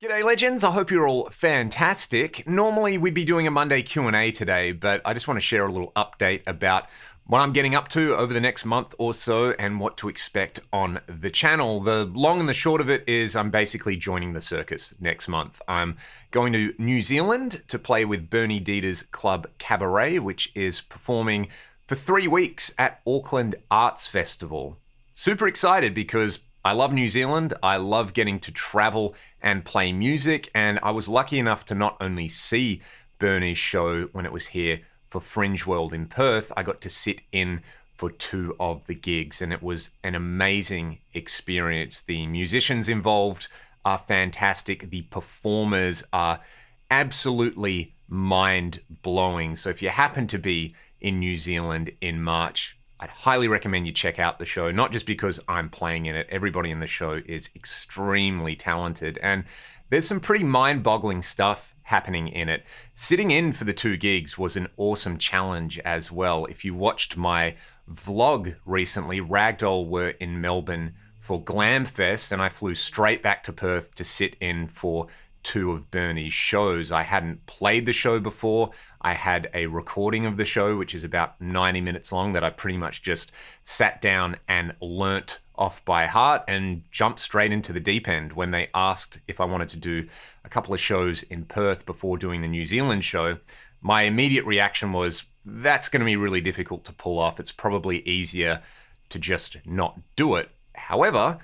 G'day legends, I hope you're all fantastic. Normally we'd be doing a Monday Q&A today, but I just want to share a little update about what I'm getting up to over the next month or so and what to expect on the channel. The long and the short of it is I'm basically joining the circus next month. I'm going to New Zealand to play with Bernie Dieter's club Cabaret, which is performing for 3 weeks at Auckland Arts Festival. Super excited because I love New Zealand. I love getting to travel and play music. And I was lucky enough to not only see Bernie's show when it was here for Fringe World in Perth, I got to sit in for 2 of the gigs. And it was an amazing experience. The musicians involved are fantastic. The performers are absolutely mind-blowing. So if you happen to be in New Zealand in March, I'd highly recommend you check out the show, not just because I'm playing in it. Everybody in the show is extremely talented, and there's some pretty mind-boggling stuff happening in it. Sitting in for the 2 gigs was an awesome challenge as well. If you watched my vlog recently, Ragdoll were in Melbourne for Glamfest, and I flew straight back to Perth to sit in for 2 of Bernie's shows. I hadn't played the show before. I had a recording of the show, which is about 90 minutes long, that I pretty much just sat down and learnt off by heart and jumped straight into the deep end. When they asked if I wanted to do a couple of shows in Perth before doing the New Zealand show, my immediate reaction was, that's going to be really difficult to pull off. It's probably easier to just not do it. However,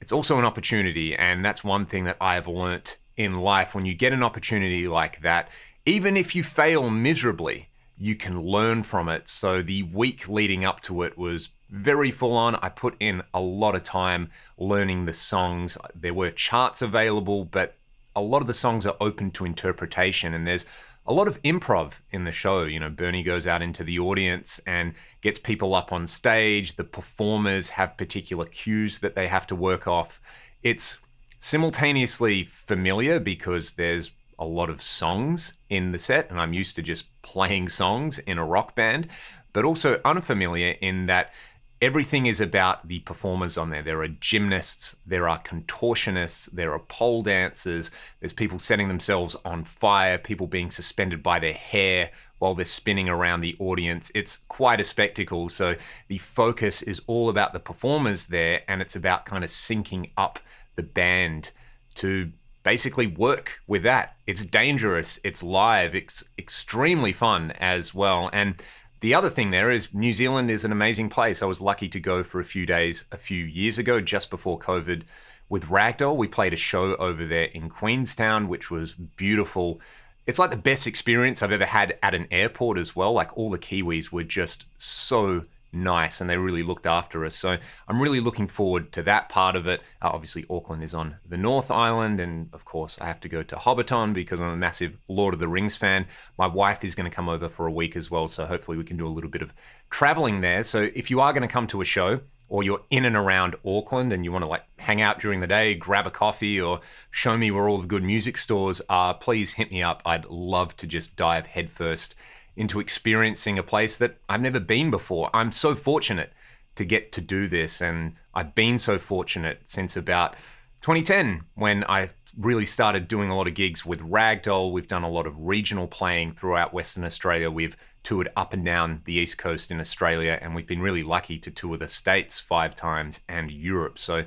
it's also an opportunity, and that's one thing that I have learnt in life. When you get an opportunity like that, even if you fail miserably, you can learn from it. So the week leading up to it was very full on. I put in a lot of time learning the songs. There were charts available, but a lot of the songs are open to interpretation, and there's a lot of improv in the show. You know, Bernie goes out into the audience and gets people up on stage. The performers have particular cues that they have to work off. It's simultaneously familiar because there's a lot of songs in the set, and I'm used to just playing songs in a rock band, but also unfamiliar in that everything is about the performers on there. There are gymnasts, there are contortionists, there are pole dancers, there's people setting themselves on fire, people being suspended by their hair while they're spinning around the audience. It's quite a spectacle. So the focus is all about the performers there, and it's about kind of syncing up the band to basically work with that. It's dangerous, it's live, it's extremely fun as well. And the other thing there is New Zealand is an amazing place. I was lucky to go for a few days a few years ago, just before COVID, with Ragdoll. We played a show over there in Queenstown, which was beautiful. It's like the best experience I've ever had at an airport as well. Like, all the Kiwis were just so nice, and they really looked after us. So I'm really looking forward to that part of it. Obviously, Auckland is on the North Island, and of course, I have to go to Hobbiton because I'm a massive Lord of the Rings fan. My wife is going to come over for a week as well, so hopefully we can do a little bit of traveling there. So if you are going to come to a show, or you're in and around Auckland and you want to like hang out during the day, grab a coffee, or show me where all the good music stores are, please hit me up. I'd love to just dive headfirst into experiencing a place that I've never been before. I'm so fortunate to get to do this, and I've been so fortunate since about 2010 when I really started doing a lot of gigs with Ragdoll. We've done a lot of regional playing throughout Western Australia. We've toured up and down the East Coast in Australia, and we've been really lucky to tour the States 5 times and Europe. So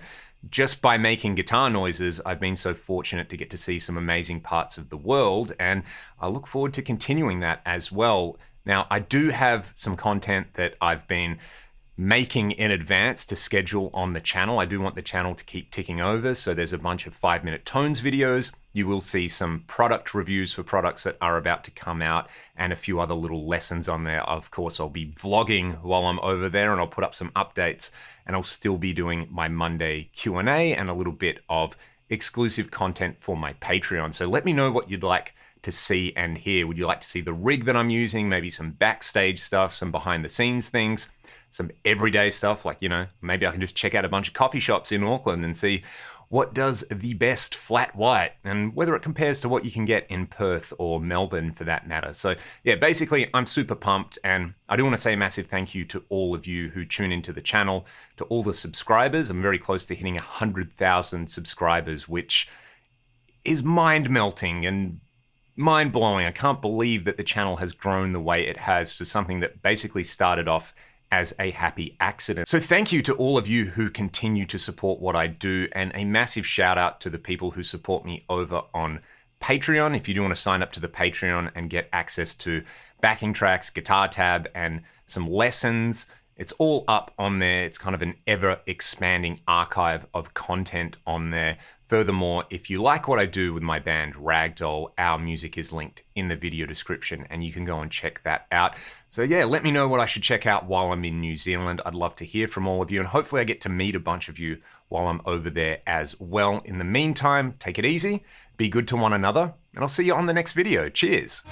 just by making guitar noises, I've been so fortunate to get to see some amazing parts of the world, and I look forward to continuing that as well. Now, I do have some content that I've been making in advance to schedule on the channel. I do want the channel to keep ticking over, so there's a bunch of 5-minute tones videos. You will see some product reviews for products that are about to come out, and a few other little lessons on there. Of course, I'll be vlogging while I'm over there, and I'll put up some updates, and I'll still be doing my Monday Q&A and a little bit of exclusive content for my Patreon. So let me know what you'd like to see and hear. Would you like to see the rig that I'm using? Maybe some backstage stuff, some behind the scenes things, some everyday stuff, like, you know, maybe I can just check out a bunch of coffee shops in Auckland and see what does the best flat white, and whether it compares to what you can get in Perth or Melbourne for that matter. So yeah, basically I'm super pumped, and I do want to say a massive thank you to all of you who tune into the channel, to all the subscribers. I'm very close to hitting 100,000 subscribers, which is mind-melting and mind-blowing. I can't believe that the channel has grown the way it has for something that basically started off as a happy accident. So thank you to all of you who continue to support what I do, and a massive shout out to the people who support me over on Patreon. If you do want to sign up to the Patreon and get access to backing tracks, guitar tab, and some lessons, it's all up on there. It's kind of an ever expanding archive of content on there. Furthermore, if you like what I do with my band Ragdoll, our music is linked in the video description and you can go and check that out. So yeah, let me know what I should check out while I'm in New Zealand. I'd love to hear from all of you, and hopefully I get to meet a bunch of you while I'm over there as well. In the meantime, take it easy, be good to one another, and I'll see you on the next video. Cheers.